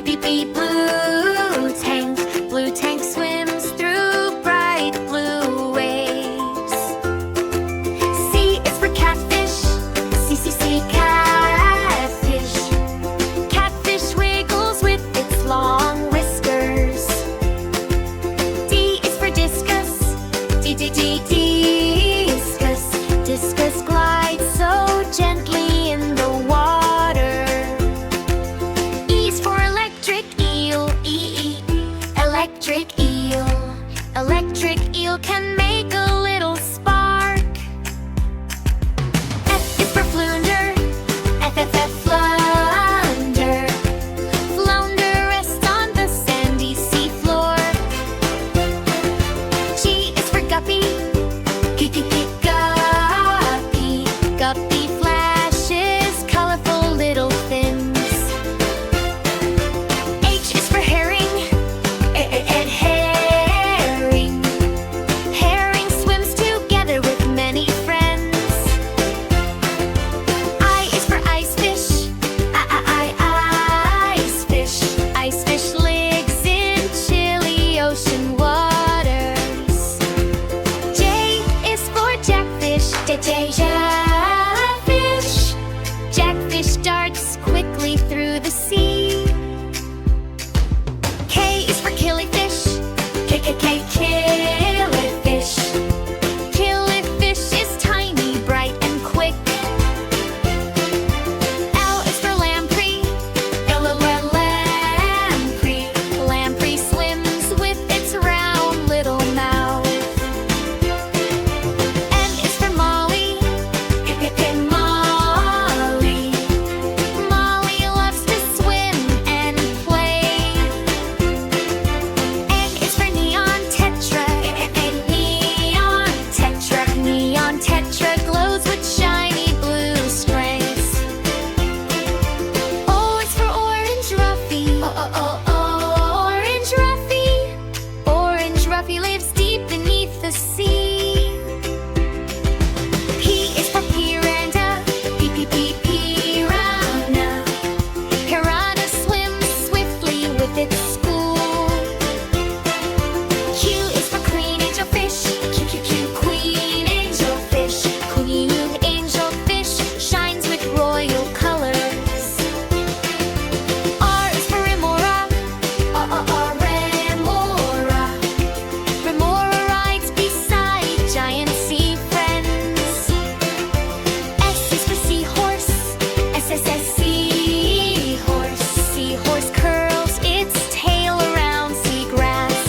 beep, beep, beep, blue tank. Blue tank swims through bright blue waves. C is for catfish. C, C, C, catfish. Catfish wiggles with its long whiskers. D is for discus. D, D, D, discus. Discus glides so gently in the water. E is for electric eel. E, E, electric eel. Electric eel can make a little spark. F is for flounder. F, F, F, flounder. Flounder rests on the sandy seafloor. G is for guppy. G, G, G, guppy. Guppy flashes colorful little fins. H is for herring. Herring. Herring swims together with many friends. I is for ice fish. Ice fish. Ice fish lives in chilly ocean waters. J is for jackfish. J, jackfish. Jackfish darts quickly through the sea. K is for killifish. K, K, K, killifish. Killifish is tiny, bright, and quick. L is for lamprey. Lamprey. Lamprey swims with its round little mouth. M is for Molly. Molly. Molly loves to swim and play. N is for neon tetra. Neon tetra. Neon tetra glows with shiny blue stripes. O is for orange ruffy. Orange ruffy. Orange ruffy lives deep beneath the sea. P is for piranha. P, P, P, piranha. Piranha swims swiftly with its school. Q is for queen angelfish. Q, Q, Q, queen angelfish. Queen angelfish shines with royal colors. R is for remora. Remora. Remora rides beside giant sea friends. S is for seahorse. S, S, S, seahorse. Seahorse curls its tail around seagrass.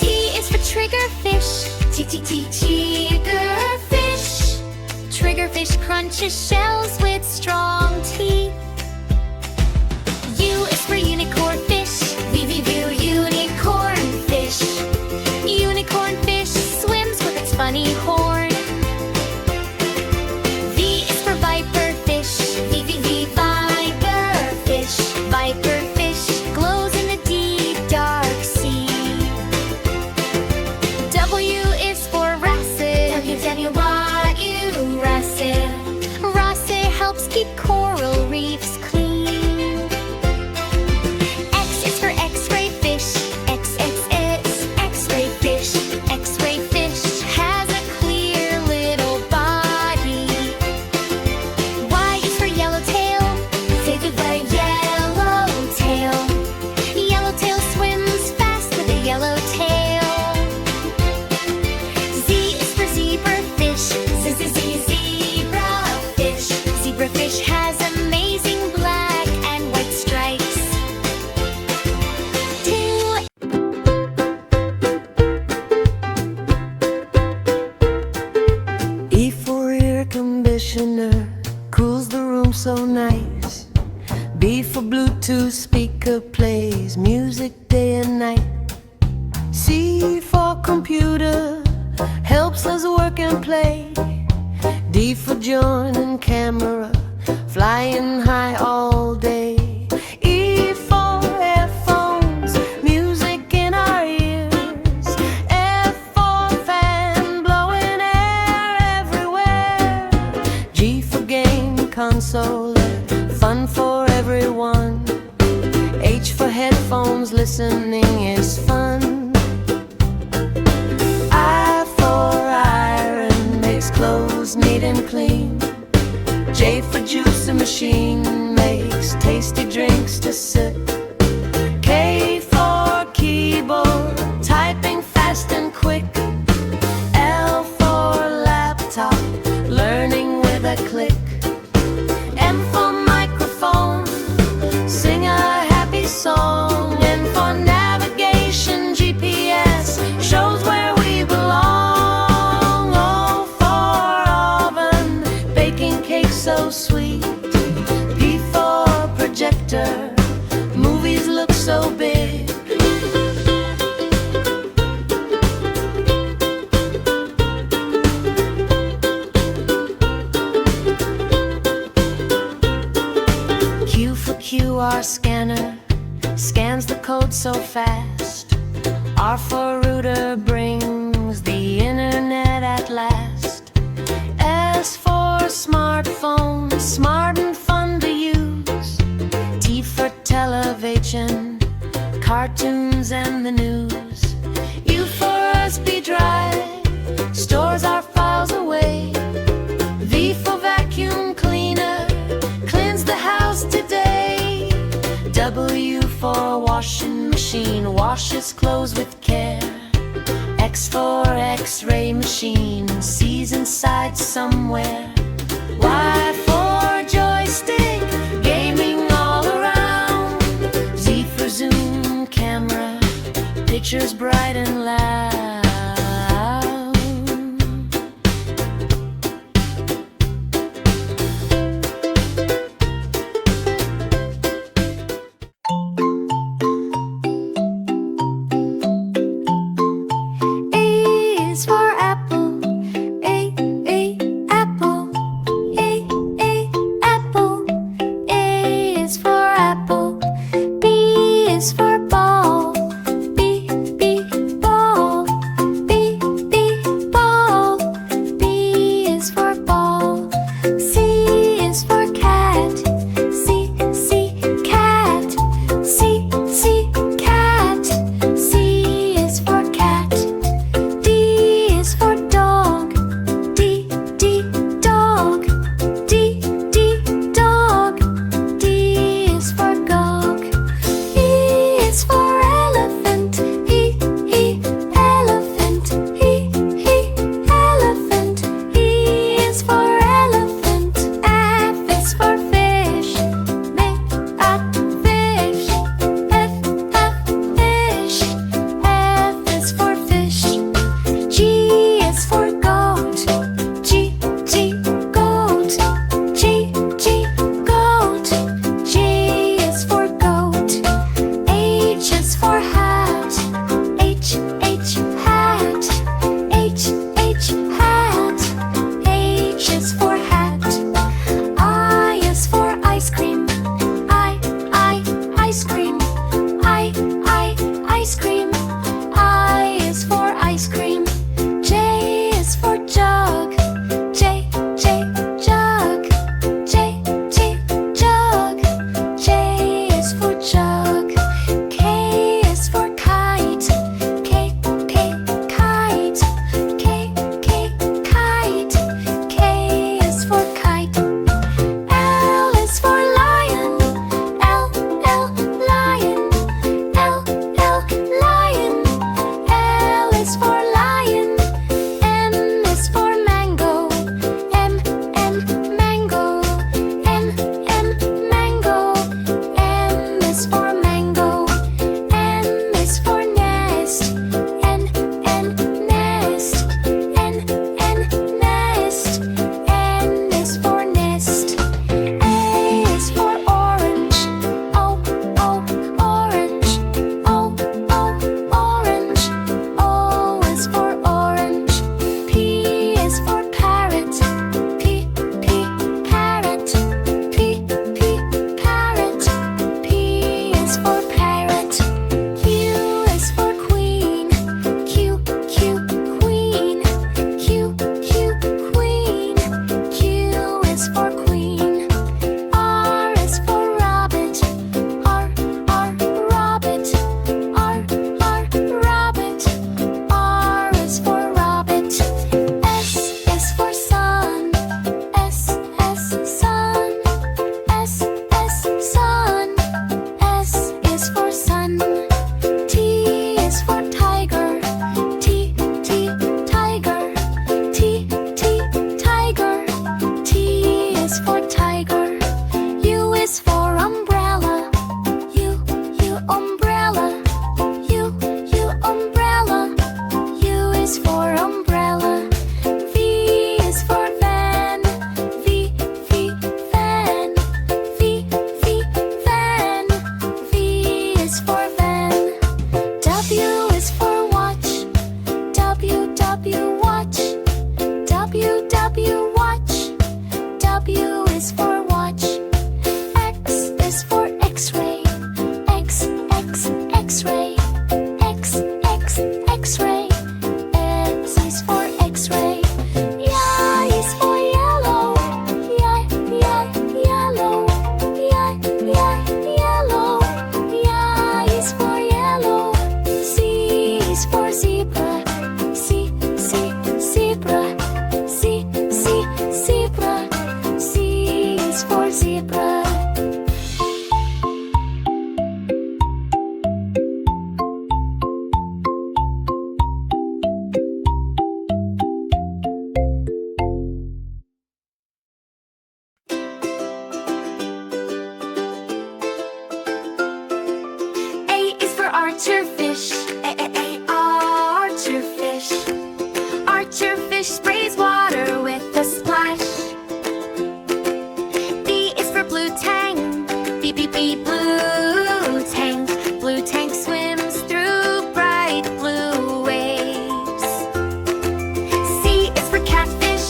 T is for triggerfish. T, T, T, triggerfish. Triggerfish crunches shells with strong teeth. U is for unicorn fish. V, V, V, unicorn fish. Unicorn fish swims with its funny horn. V is for viper fish. V, V, V, viper fish. Viper fish glows in the deep dark sea. W is for wrasset. W, W, wrasset. Wrasset helps keep coral reefs clean. X is for X-ray fish. X, X, X, X-ray fish. X-ray fish has a clear little body. Y is for yellowtail. Say goodbye, yellowtail. Yellowtail swims fast with a yellow tail. Z is for zebrafish. Z, Z, Z, zebrafish. Zebrafish has amazing black and white stripes. 2 E for air conditioner, cools the room so nice. B for Bluetooth speaker, plays music day and night. C for computer, helps us work and play. D for John and camera, flying high all day. E for headphones, music in our ears. F for fan, blowing air everywhere. G for game console, fun for everyone. for headphones, listening is fun. I for iron, makes clothes neat and clean. J for juicer machine, makes tasty drinks to sip. K for keyboard, typing fast and quick. L for laptop, learning with a click. M for microphone, sing a happy song. N for navigation, GPS, shows where we belong. O for oven, baking cake so sweet. P for projector, movies look so big. Q for QR scanner, scans the code so fast. R for router, brings the internet at last. S for smartphone, smart and fun to use. T for television, cartoons and the news. U for USB drive, stores our files away. V for vacuum cleaner, cleans the house today. W for washing machine, washes clothes with care. X for X-ray machine, sees inside somewhere. Y for joystick, gaming all around. Z for zoom camera, pictures bright and loud. A is for apple, A, apple. A, apple. A is for apple. B is for ball, B, ball. zebra. Archerfish, archerfish. Archerfish sprays water with a splash. B is for blue tang, blue tang. Blue tang swims through bright blue waves. C is for catfish,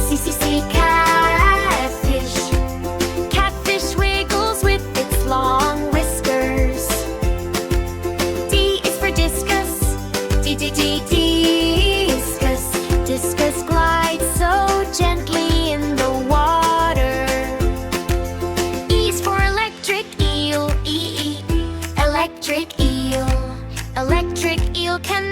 C, catfish. Catfish wiggles with its long whiskers. Discus. Discus glides so gently in the water. E is for electric eel, electric eel. Electric eel can